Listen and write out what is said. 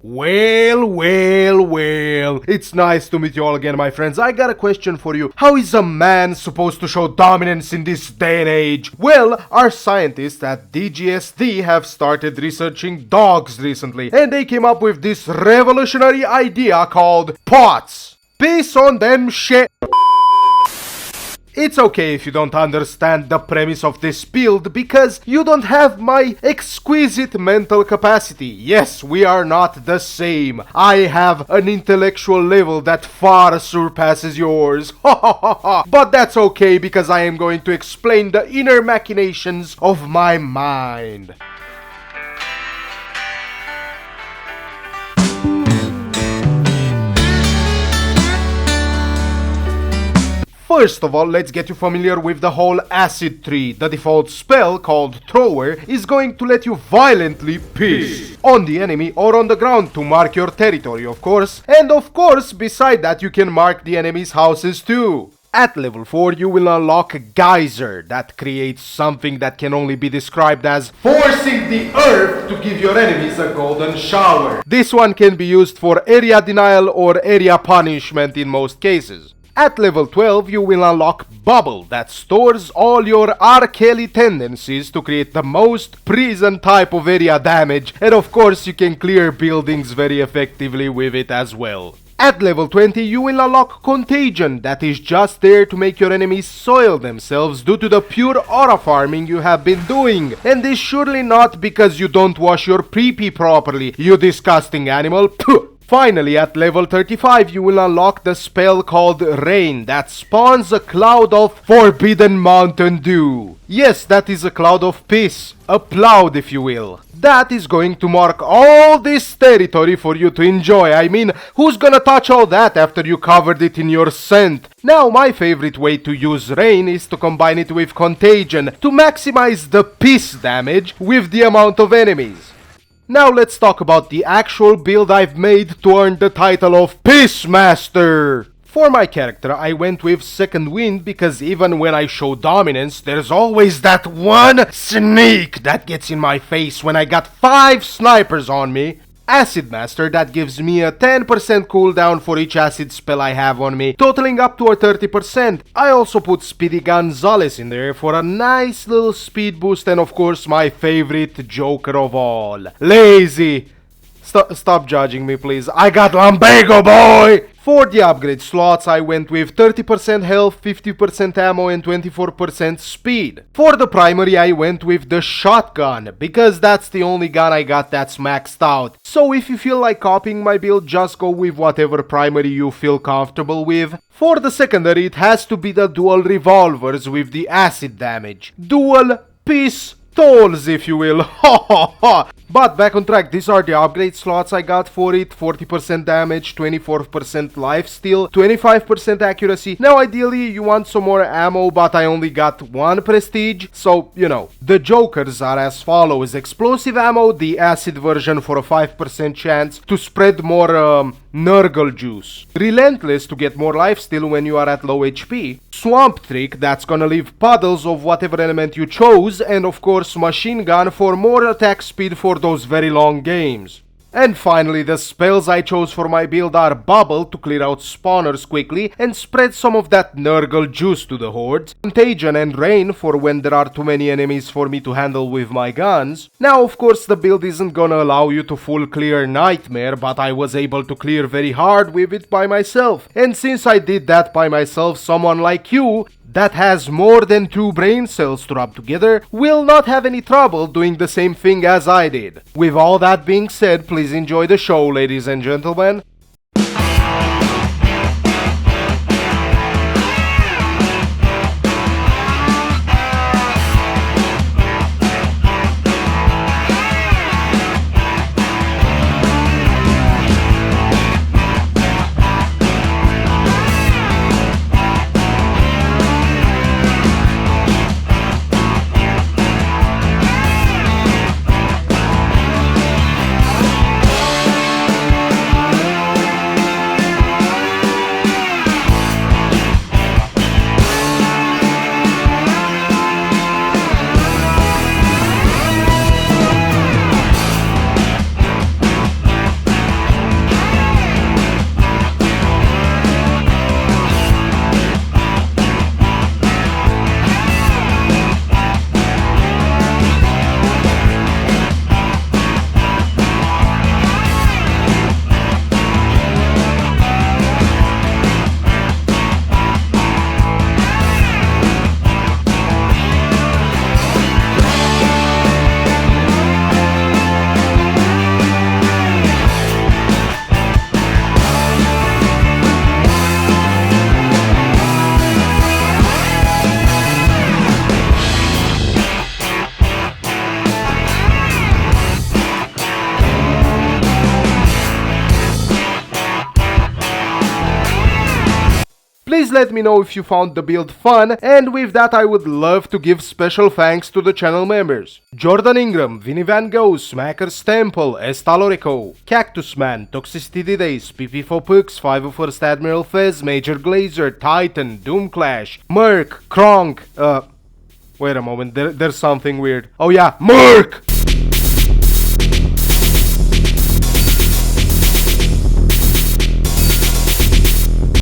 Well, it's nice to meet you all again, my friends. I got a question for you. How is a man supposed to show dominance in this day and age? Well, our scientists at DGSD have started researching dogs recently, and they came up with this revolutionary idea called POTS. Piss on them shit. It's okay if you don't understand the premise of this build, because you don't have my exquisite mental capacity. Yes, we are not the same. I have an intellectual level that far surpasses yours. But that's okay, because I am going to explain the inner machinations of my mind. First of all, let's get you familiar with the whole acid tree. The default spell, called Thrower, is going to let you violently piss on the enemy or on the ground to mark your territory, of course. And of course, beside that, you can mark the enemy's houses too. At level 4, you will unlock Geyser, that creates something that can only be described as forcing the earth to give your enemies a golden shower. This one can be used for area denial or area punishment in most cases. At level 12, you will unlock Bubble, that stores all your R. Kelly tendencies to create the most prison type of area damage, and of course you can clear buildings very effectively with it as well. At level 20, you will unlock Contagion, that is just there to make your enemies soil themselves due to the pure aura farming you have been doing. And this surely not because you don't wash your pee-pee properly, you disgusting animal. Puh. Finally, at level 35, you will unlock the spell called Rain, that spawns a cloud of forbidden Mountain Dew. Yes, that is a cloud of piss. A cloud, if you will. That is going to mark all this territory for you to enjoy. I mean, who's gonna touch all that after you covered it in your scent? Now, my favorite way to use Rain is to combine it with Contagion to maximize the piss damage with the amount of enemies. Now let's talk about the actual build I've made to earn the title of Pissmaster. For my character, I went with Second Wind because even when I show dominance, there's always that one sneak that gets in my face when I got 5 snipers on me. Acid Master, that gives me a 10% cooldown for each acid spell I have on me, totaling up to a 30%. I also put Speedy Gonzalez in there for a nice little speed boost, and of course my favorite Joker of all, Lazy. Stop judging me, please. I got Lumbago, boy! For the upgrade slots, I went with 30% health, 50% ammo, and 24% speed. For the primary, I went with the shotgun, because that's the only gun I got that's maxed out. So if you feel like copying my build, just go with whatever primary you feel comfortable with. For the secondary, it has to be the dual revolvers with the acid damage. Dual pistols, if you will. Ha ha ha! But back on track, these are the upgrade slots I got for it. 40% damage, 24% lifesteal, 25% accuracy. Now ideally you want some more ammo, but I only got 1 prestige, so you know. The Jokers are as follows: explosive ammo, the acid version for a 5% chance to spread more Nurgle juice. Relentless to get more lifesteal when you are at low HP. Swamp Trick, that's gonna leave puddles of whatever element you chose, and of course Machine Gun for more attack speed for those very long games. And finally, the spells I chose for my build are Bubble to clear out spawners quickly and spread some of that Nurgle juice to the hordes, Contagion and Rain for when there are too many enemies for me to handle with my guns. Now of course the build isn't gonna allow you to full clear Nightmare, but I was able to clear very hard with it by myself. And since I did that by myself, someone like you that has more than 2 brain cells to rub together will not have any trouble doing the same thing as I did. With all that being said, please enjoy the show, ladies and gentlemen. Please let me know if you found the build fun, and with that I would love to give special thanks to the channel members: Jordan Ingram, Vinny Van Gogh, Smacker's Temple, Estalorico, Cactus Man, Toxicity Days, PP4 Pux, 501st Admiral Fez, Major Glazer, Titan, Doomclash, Merc, Kronk, wait a moment, there's something weird. Oh yeah, Merc!